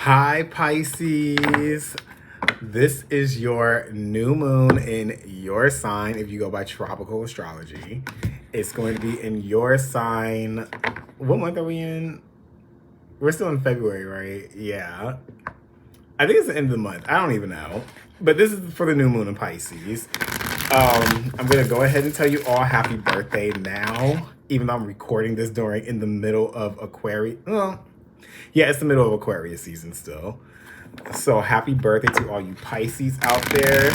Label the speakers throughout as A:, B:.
A: Hi, Pisces. This is your new moon in your sign if you go by tropical astrology. It's going to be in your sign. What month are we in? We're still in February, right? Yeah. I think it's the end of the month. I don't even know. But this is for the new moon in Pisces. I'm going to go ahead and tell you all happy birthday now, even though I'm recording this in the middle of Aquarius. Well, yeah, it's the middle of Aquarius season still. So happy birthday to all you Pisces out there.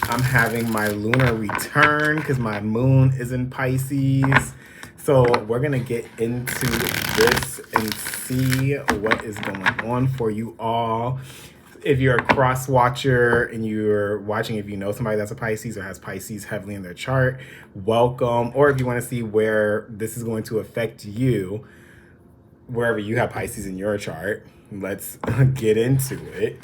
A: I'm having my lunar return because my moon is in Pisces. So we're going to get into this and see what is going on for you all. If you're a cross watcher and you're watching, if you know somebody that's a Pisces or has Pisces heavily in their chart, welcome. Or if you want to see where this is going to affect you, wherever you have Pisces in your chart, let's get into it.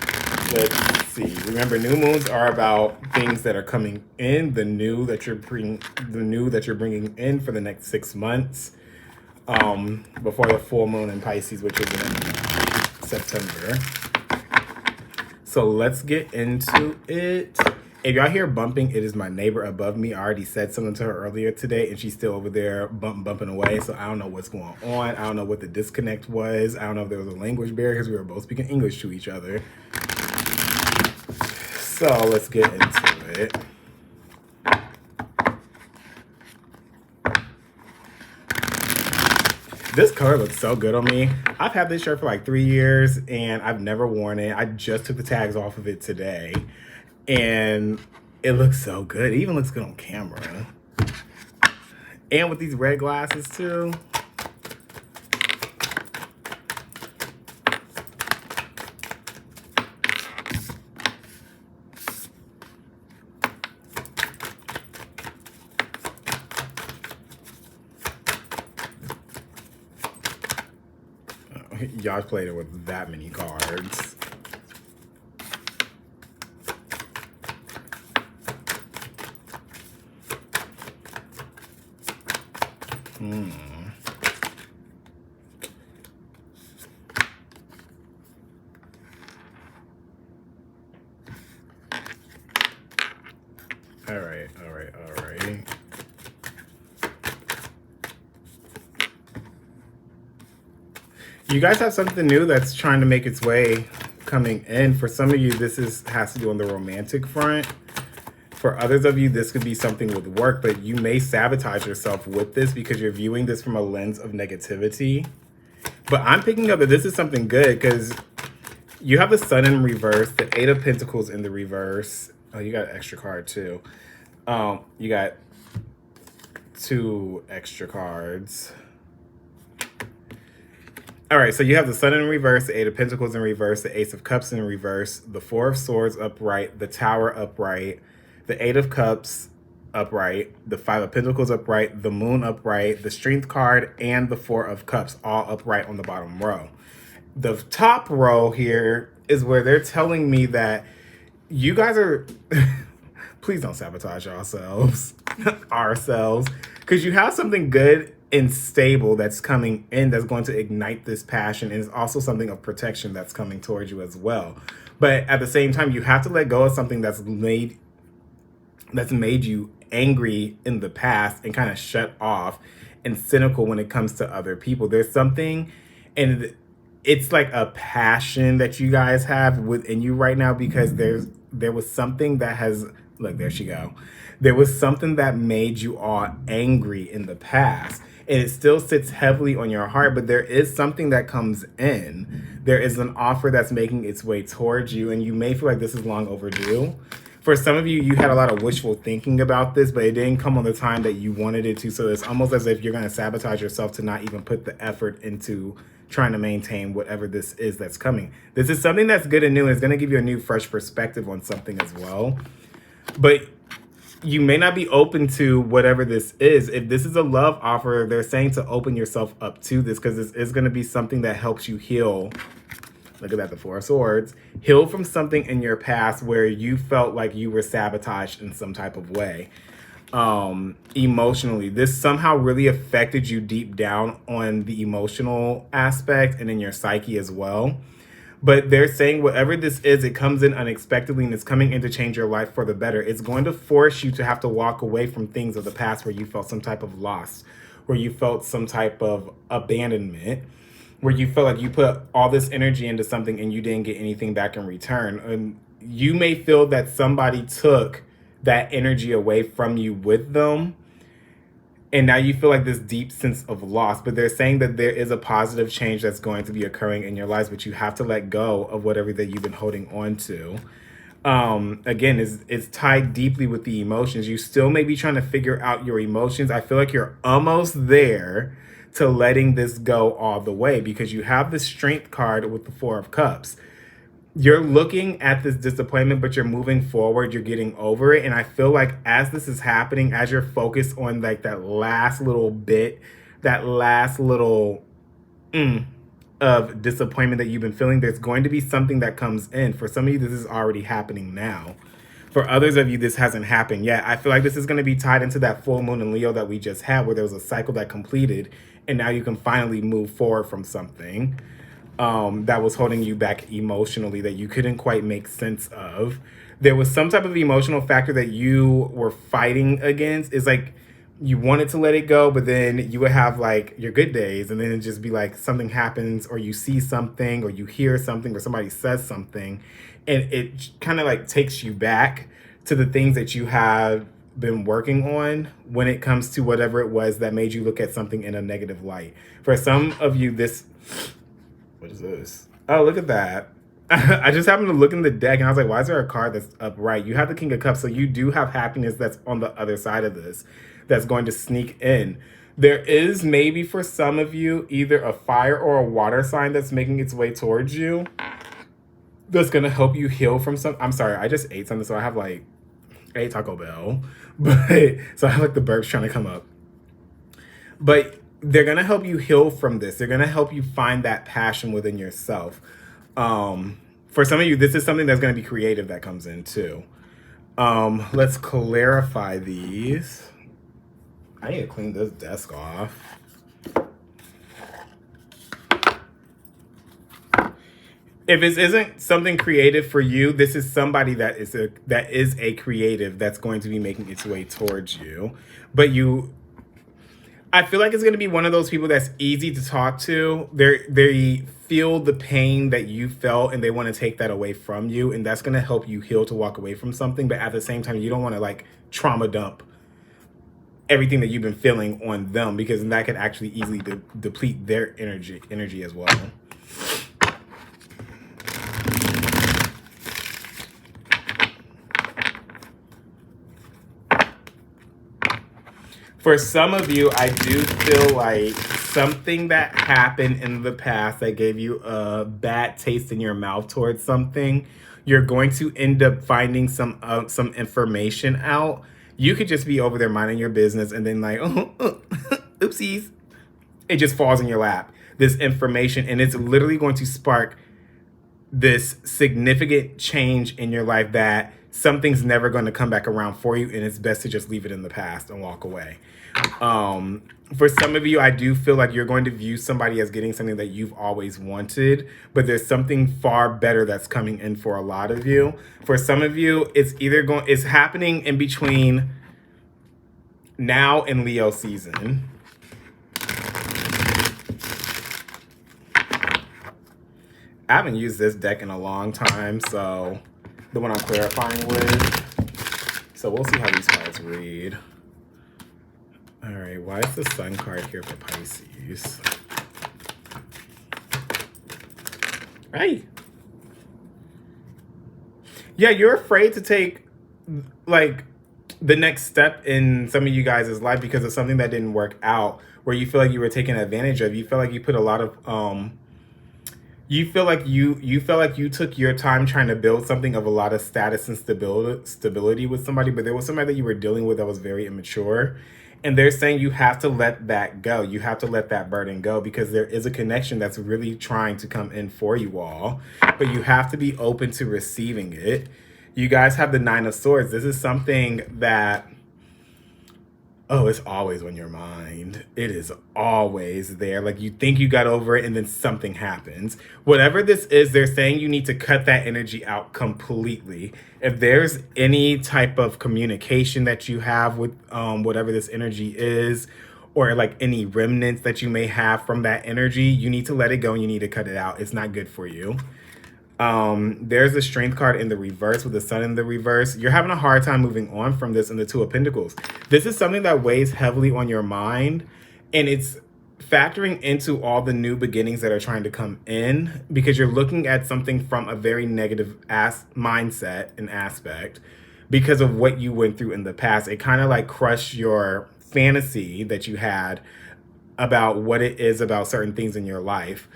A: Let's see. Remember, new moons are about things that are coming in, the new that you're bringing in for the next 6 months, before the full moon in Pisces, which is in September. So let's get into it. If y'all hear bumping, it is my neighbor above me. I already said something to her earlier today, and she's still over there bumping away. So I don't know what's going on. I don't know what the disconnect was. I don't know if there was a language barrier because we were both speaking English to each other. So let's get into it. This color looks so good on me. I've had this shirt for like 3 years, and I've never worn it. I just took the tags off of it today. And it looks so good. It even looks good on camera. And with these red glasses too. Y'all played it with that many cards. All right. You guys have something new that's trying to make its way coming in. For some of you, this has to do on the romantic front. For others of you, this could be something with work, but you may sabotage yourself with this because you're viewing this from a lens of negativity. But I'm picking up that this is something good because you have the Sun in reverse, the Eight of Pentacles in the reverse. Oh, you got an extra card too. You got 2 extra cards. All right, so you have the Sun in reverse, the Eight of Pentacles in reverse, the Ace of Cups in reverse, the Four of Swords upright, the Tower upright, the Eight of Cups upright, the Five of Pentacles upright, the Moon upright, the Strength card, and the Four of Cups all upright on the bottom row. The top row here is where they're telling me that you guys are... Please don't sabotage ourselves, because you have something good and stable that's coming in that's going to ignite this passion, and it's also something of protection that's coming towards you as well. But at the same time, you have to let go of something that's made you angry in the past and kind of shut off and cynical when it comes to other people. There's something, and it's like a passion that you guys have within you right now because there was something that has... Look, there she go. There was something that made you all angry in the past, and it still sits heavily on your heart, but there is something that comes in. There is an offer that's making its way towards you, and you may feel like this is long overdue. For some of you, you had a lot of wishful thinking about this, but it didn't come on the time that you wanted it to, so it's almost as if you're going to sabotage yourself to not even put the effort into trying to maintain whatever this is that's coming. This is something that's good and new, and it's going to give you a new, fresh perspective on something as well. But you may not be open to whatever this is. If this is a love offer, they're saying to open yourself up to this because this is going to be something that helps you heal. Look at that, the Four of Swords. Heal from something in your past where you felt like you were sabotaged in some type of way. Emotionally, this somehow really affected you deep down on the emotional aspect and in your psyche as well. But they're saying whatever this is, it comes in unexpectedly and it's coming in to change your life for the better. It's going to force you to have to walk away from things of the past where you felt some type of loss, where you felt some type of abandonment, where you felt like you put all this energy into something and you didn't get anything back in return. And you may feel that somebody took that energy away from you with them, and now you feel like this deep sense of loss. But they're saying that there is a positive change that's going to be occurring in your lives, but you have to let go of whatever that you've been holding on to. Again, it's tied deeply with the emotions. You still may be trying to figure out your emotions. I feel like you're almost there to letting this go all the way, because you have the Strength card with the Four of Cups. You're looking at this disappointment, but you're moving forward, you're getting over it. And I feel like as this is happening, as you're focused on like that last little bit, that last little of disappointment that you've been feeling, there's going to be something that comes in. For some of you, this is already happening now. For others of you, this hasn't happened yet. I feel like this is going to be tied into that full moon in Leo that we just had, where there was a cycle that completed, and now you can finally move forward from something that was holding you back emotionally, that you couldn't quite make sense of. There was some type of emotional factor that you were fighting against. It's like you wanted to let it go, but then you would have like your good days, and then it'd just be like something happens, or you see something, or you hear something, or somebody says something, and it kind of like takes you back to the things that you have been working on when it comes to whatever it was that made you look at something in a negative light. For some of you, this... What is this? Oh, look at that. I just happened to look in the deck and I was like, why is there a card that's upright? You have the King of Cups, so you do have happiness that's on the other side of this, that's going to sneak in. There is maybe for some of you either a fire or a water sign that's making its way towards you, that's going to help you heal from some... I'm sorry, I just ate something, so I ate Taco Bell. But so I have like the burps trying to come up. But they're going to help you heal from this. They're going to help you find that passion within yourself. For some of you, this is something that's going to be creative that comes in too. Let's clarify these. I need to clean this desk off. If this isn't something creative for you, this is somebody that is a creative that's going to be making its way towards you. But I feel like it's going to be one of those people that's easy to talk to. They feel the pain that you felt and they want to take that away from you. And that's going to help you heal to walk away from something. But at the same time, you don't want to like trauma dump everything that you've been feeling on them, because that could actually easily deplete their energy as well. For some of you, I do feel like something that happened in the past that gave you a bad taste in your mouth towards something, you're going to end up finding some information out. You could just be over there minding your business and then like, oopsies, it just falls in your lap, this information, and it's literally going to spark this significant change in your life that something's never going to come back around for you, and it's best to just leave it in the past and walk away. For some of you, I do feel like you're going to view somebody as getting something that you've always wanted, but there's something far better that's coming in for a lot of you. For some of you, it's happening in between now and Leo season. I haven't used this deck in a long time, so the one I'm clarifying with. So we'll see how these cards read. All right, why is the Sun card here for Pisces? Right. Yeah, you're afraid to take like the next step in some of you guys' life because of something that didn't work out, where you feel like you were taken advantage of. You feel like you put a lot of you feel like you took your time trying to build something of a lot of status and stability with somebody, but there was somebody that you were dealing with that was very immature. And they're saying you have to let that go. You have to let that burden go, because there is a connection that's really trying to come in for you all, but you have to be open to receiving it. You guys have the Nine of Swords. This is something that Oh, it's always on your mind. It is always there. Like you think you got over it and then something happens. Whatever this is, they're saying you need to cut that energy out completely. If there's any type of communication that you have with whatever this energy is, or like any remnants that you may have from that energy, you need to let it go and you need to cut it out. It's not good for you. There's a strength card in the reverse with the sun in the reverse. You're having a hard time moving on from this in the Two of Pentacles. This is something that weighs heavily on your mind, and it's factoring into all the new beginnings that are trying to come in because you're looking at something from a very negative mindset and aspect because of what you went through in the past. It kind of like crushed your fantasy that you had about what it is about certain things in your life.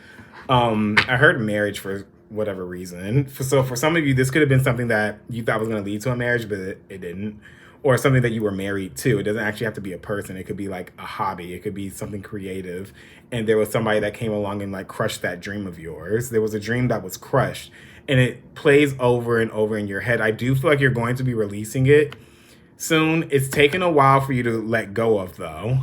A: I heard marriage for whatever reason. So for some of you, this could have been something that you thought was going to lead to a marriage, but it didn't. Or something that you were married to. It doesn't actually have to be a person. It could be like a hobby. It could be something creative. And there was somebody that came along and like crushed that dream of yours. There was a dream that was crushed. And it plays over and over in your head. I do feel like you're going to be releasing it soon. It's taken a while for you to let go of, though.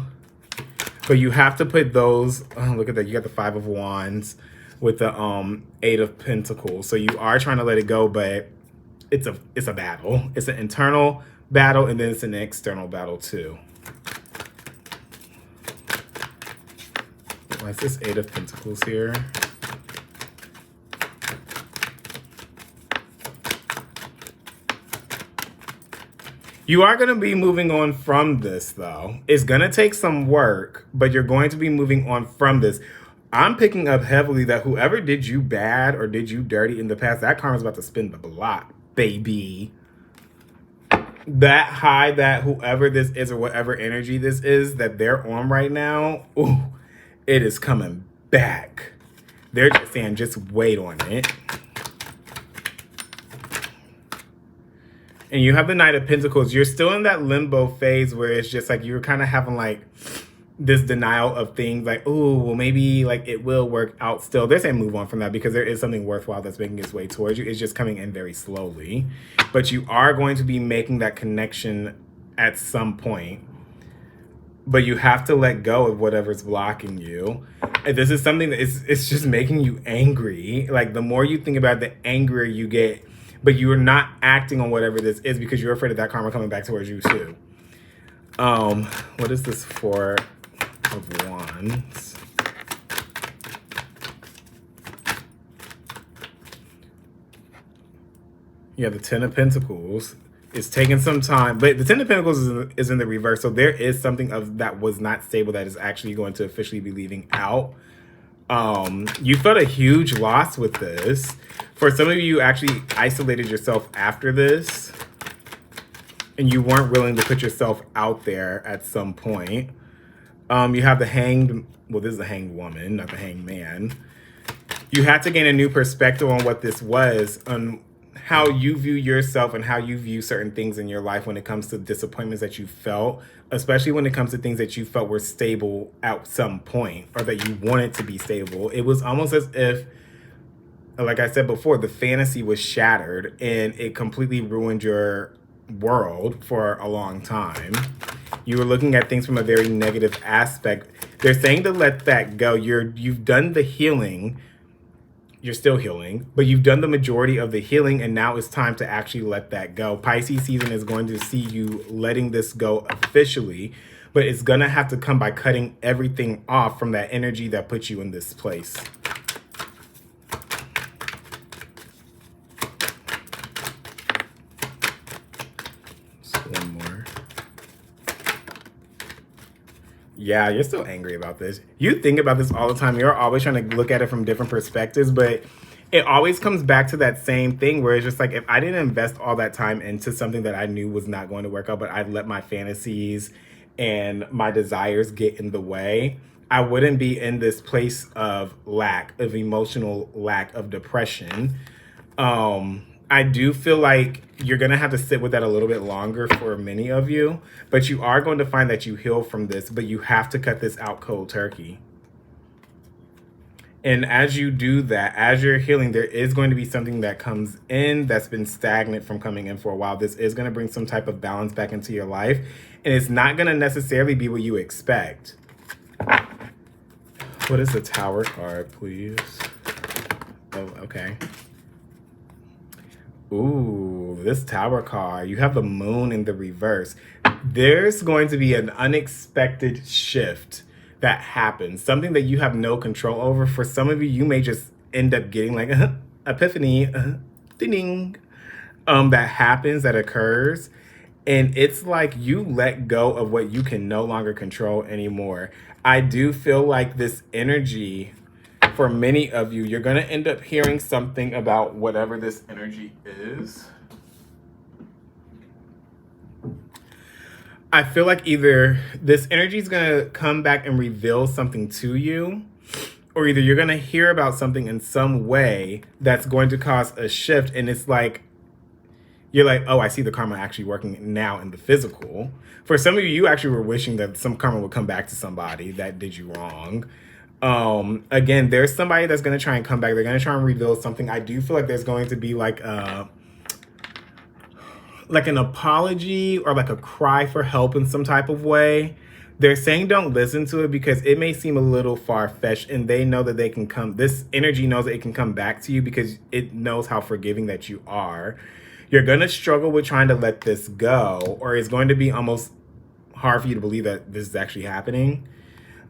A: But you have to put those, oh, look at that. You got the Five of Wands with the Eight of Pentacles. So you are trying to let it go, but it's a battle. It's an internal battle, and then it's an external battle too. Why is this Eight of Pentacles here? You are going to be moving on from this, though. It's going to take some work, but you're going to be moving on from this. I'm picking up heavily that whoever did you bad or did you dirty in the past, that karma's about to spin the block, baby. That high that whoever this is or whatever energy this is that they're on right now, ooh, it is coming back. They're just saying, just wait on it. And you have the Knight of Pentacles. You're still in that limbo phase where it's just like you're kind of having like this denial of things like, oh, well, maybe like it will work out still. They're saying move on from that because there is something worthwhile that's making its way towards you. It's just coming in very slowly. But you are going to be making that connection at some point. But you have to let go of whatever's blocking you. And this is something that it's just making you angry. Like the more you think about it, the angrier you get. But you are not acting on whatever this is because you're afraid of that karma coming back towards you too. What is this Four of Wands? Yeah, the Ten of Pentacles. It's taking some time, but the Ten of Pentacles is in the reverse. So there is something of that was not stable that is actually going to officially be leaving out. You felt a huge loss with this. For some of you actually isolated yourself after this and you weren't willing to put yourself out there at some point. You have the hanged, well, this is the hanged woman, not the hanged man. You had to gain a new perspective on what this was, on how you view yourself and how you view certain things in your life when it comes to disappointments that you felt, especially when it comes to things that you felt were stable at some point or that you wanted to be stable. It was almost as if, like I said before, the fantasy was shattered and it completely ruined your world for a long time. You were looking at things from a very negative aspect. They're saying to let that go. You've done the healing. You're still healing, but you've done the majority of the healing, and now it's time to actually let that go. Pisces season is going to see you letting this go officially, but it's going to have to come by cutting everything off from that energy that put you in this place. One more. Yeah, you're still angry about this. You think about this all the time. You're always trying to look at it from different perspectives, but it always comes back to that same thing where it's just like, if I didn't invest all that time into something that I knew was not going to work out, but I'd let my fantasies and my desires get in the way, I wouldn't be in this place of lack, of emotional lack, of depression. I do feel like you're going to have to sit with that a little bit longer for many of you, but you are going to find that you heal from this, but you have to cut this out cold turkey. And as you do that, as you're healing, there is going to be something that comes in that's been stagnant from coming in for a while. This is going to bring some type of balance back into your life. And it's not going to necessarily be what you expect. What is the Tower card, please? Oh, okay. Ooh, this Tower card. You have the Moon in the reverse. There's going to be an unexpected shift that happens. Something that you have no control over. For some of you, you may just end up getting like epiphany, ding, that happens, that occurs. And it's like you let go of what you can no longer control anymore. I do feel like this energy, for many of you, you're going to end up hearing something about whatever this energy is. I feel like either this energy is going to come back and reveal something to you, or either you're going to hear about something in some way that's going to cause a shift. And it's like, you're like, oh, I see the karma actually working now in the physical. For some of you, you actually were wishing that some karma would come back to somebody that did you wrong. Again, there's somebody that's going to try and come back. They're going to try and reveal something. I do feel like there's going to be like an apology or like a cry for help in some type of way. They're saying don't listen to it because it may seem a little far-fetched, and they know that they can come, this energy knows that it can come back to you because it knows how forgiving that you are. You're going to struggle with trying to let this go, or it's going to be almost hard for you to believe that this is actually happening.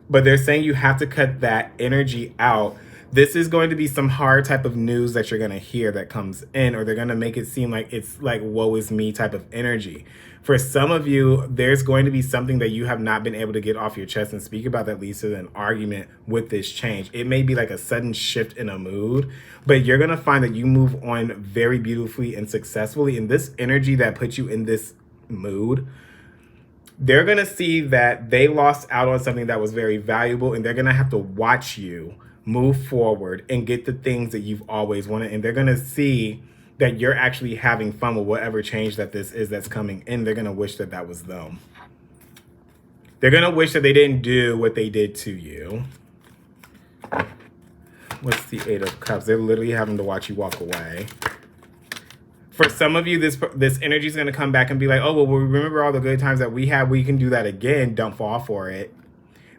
A: But they're saying you have to cut that energy out. This is going to be some hard type of news that you're going to hear that comes in, or they're going to make it seem like it's like woe is me type of energy. For some of you, there's going to be something that you have not been able to get off your chest and speak about that leads to an argument with this change. It may be like a sudden shift in a mood, but you're going to find that you move on very beautifully and successfully. And this energy that puts you in this mood, they're going to see that they lost out on something that was very valuable, and they're going to have to watch you move forward and get the things that you've always wanted. And they're going to see that you're actually having fun with whatever change that this is that's coming in. They're going to wish that that was them. They're going to wish that they didn't do what they did to you. What's the Eight of Cups? They're literally having to watch you walk away. For some of you, this energy is going to come back and be like, oh, well, we remember all the good times that we had. We can do that again. Don't fall for it.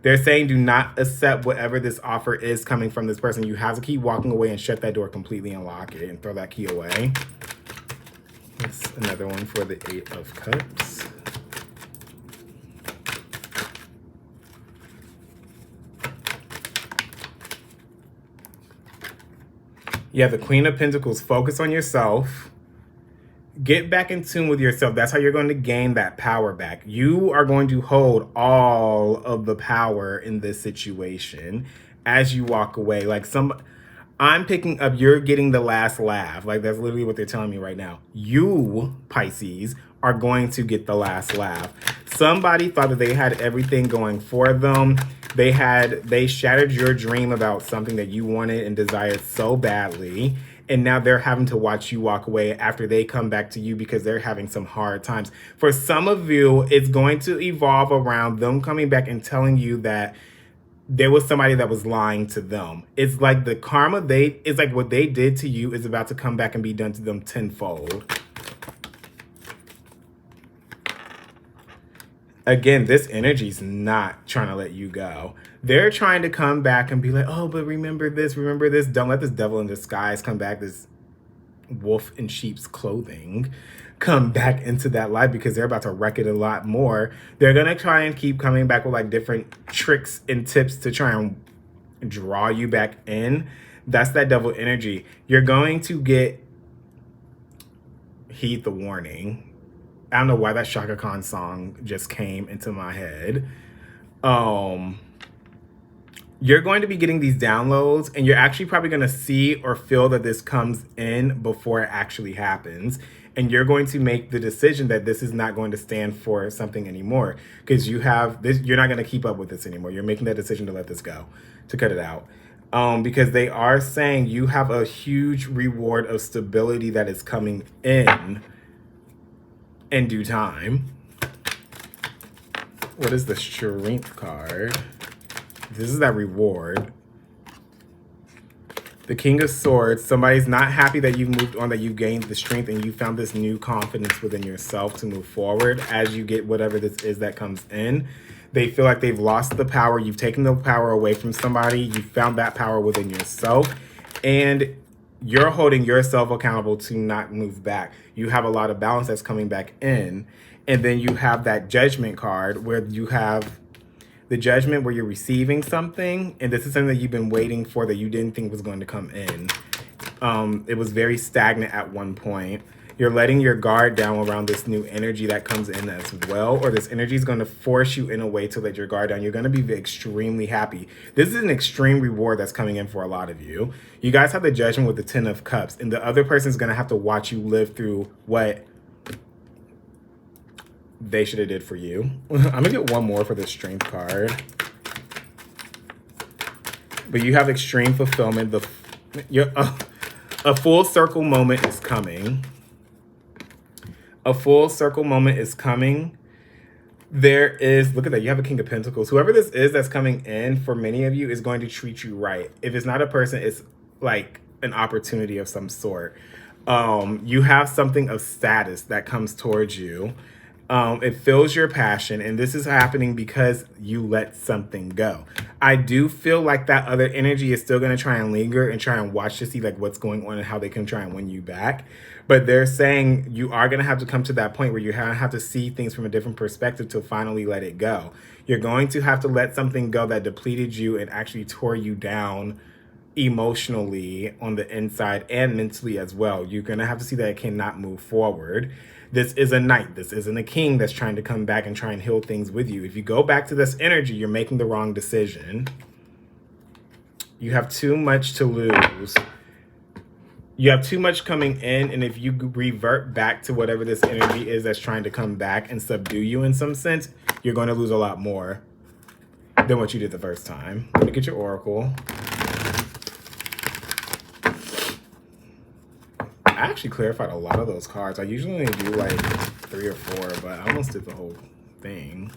A: They're saying do not accept whatever this offer is coming from this person. You have to keep walking away and shut that door completely and lock it and throw that key away. That's another one for the Eight of Cups. You have the Queen of Pentacles. Focus on yourself. Get back in tune with yourself. That's how you're going to gain that power back. You are going to hold all of the power in this situation as you walk away. Like I'm picking up, you're getting the last laugh. Like that's literally what they're telling me right now. You, Pisces, are going to get the last laugh. Somebody thought that they had everything going for them. They shattered your dream about something that you wanted and desired so badly. And now they're having to watch you walk away after they come back to you because they're having some hard times. For some of you, it's going to evolve around them coming back and telling you that there was somebody that was lying to them. It's like the karma it's like what they did to you is about to come back and be done to them tenfold. Again, this energy's not trying to let you go. They're trying to come back and be like, oh, but remember this, remember this. Don't let this devil in disguise come back, this wolf in sheep's clothing, come back into that life because they're about to wreck it a lot more. They're going to try and keep coming back with like different tricks and tips to try and draw you back in. That's that devil energy. You're going to heed the warning. I don't know why that Shaka Khan song just came into my head. You're going to be getting these downloads, and you're actually probably going to see or feel that this comes in before it actually happens. And you're going to make the decision that this is not going to stand for something anymore because you have this. You're not going to keep up with this anymore. You're making that decision to let this go, to cut it out. Because they are saying you have a huge reward of stability that is coming in due time. What is the Strength card? This is that reward. The King of Swords, somebody's not happy that you've moved on, that you've gained the strength and you found this new confidence within yourself to move forward as you get whatever this is that comes in. They feel like they've lost the power. You've taken the power away from somebody. You found that power within yourself. And you're holding yourself accountable to not move back. You have a lot of balance that's coming back in. And then you have that Judgment card where you have the Judgment where you're receiving something, and this is something that you've been waiting for that you didn't think was going to come in. It was very stagnant at one point. You're letting your guard down around this new energy that comes in as well, or this energy is going to force you in a way to let your guard down. You're going to be extremely happy. This is an extreme reward that's coming in for a lot of you. You guys have the Judgment with the Ten of Cups, and the other person is going to have to watch you live through what they should have did for you. I'm gonna get one more for the Strength card. But you have extreme fulfillment. A full circle moment is coming. A full circle moment is coming. There is, look at that, you have a King of Pentacles. Whoever this is that's coming in, for many of you, is going to treat you right. If it's not a person, it's like an opportunity of some sort. You have something of status that comes towards you. It fills your passion, and this is happening because you let something go. I do feel like that other energy is still going to try and linger and try and watch to see like what's going on and how they can try and win you back. But they're saying you are going to have to come to that point where you have to see things from a different perspective to finally let it go. You're going to have to let something go that depleted you and actually tore you down emotionally on the inside and mentally as well. You're going to have to see that it cannot move forward. This is a knight. This isn't a king that's trying to come back and try and heal things with you. If you go back to this energy, you're making the wrong decision. You have too much to lose. You have too much coming in, and if you revert back to whatever this energy is that's trying to come back and subdue you in some sense, you're going to lose a lot more than what you did the first time. Let me get your oracle. I actually clarified a lot of those cards. I usually only do like 3 or 4, but I almost did the whole thing.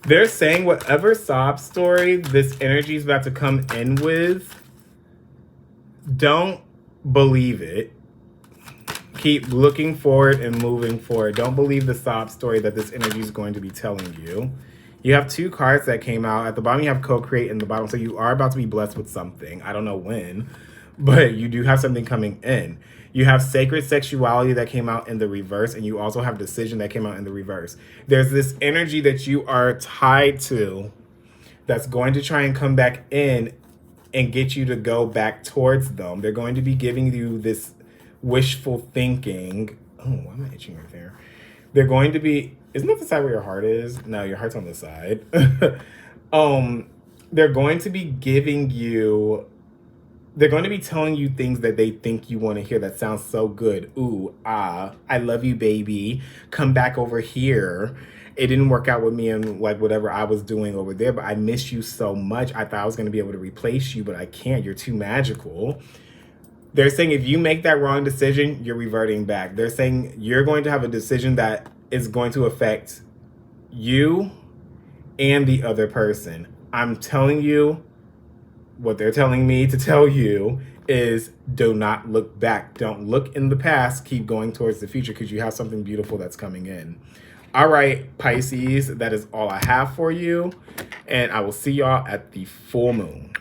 A: They're saying whatever sob story this energy is about to come in with, don't believe it. Keep looking forward and moving forward. Don't believe the sob story that this energy is going to be telling you. You have 2 cards that came out. At the bottom, you have co-create in the bottom. So you are about to be blessed with something. I don't know when, but you do have something coming in. You have sacred sexuality that came out in the reverse, and you also have decision that came out in the reverse. There's this energy that you are tied to that's going to try and come back in and get you to go back towards them. They're going to be giving you this wishful thinking. Oh, why am I itching right there? They're going to be, isn't that the side where your heart is? No, your heart's on this side. They're going to be giving you, they're going to be telling you things that they think you want to hear that sounds so good. Ooh, ah, I love you, baby. Come back over here. It didn't work out with me and like whatever I was doing over there, but I miss you so much. I thought I was going to be able to replace you, but I can't. You're too magical. They're saying if you make that wrong decision, you're reverting back. They're saying you're going to have a decision that is going to affect you and the other person. I'm telling you, what they're telling me to tell you is do not look back. Don't look in the past. Keep going towards the future because you have something beautiful that's coming in. All right, Pisces, that is all I have for you. And I will see y'all at the full moon.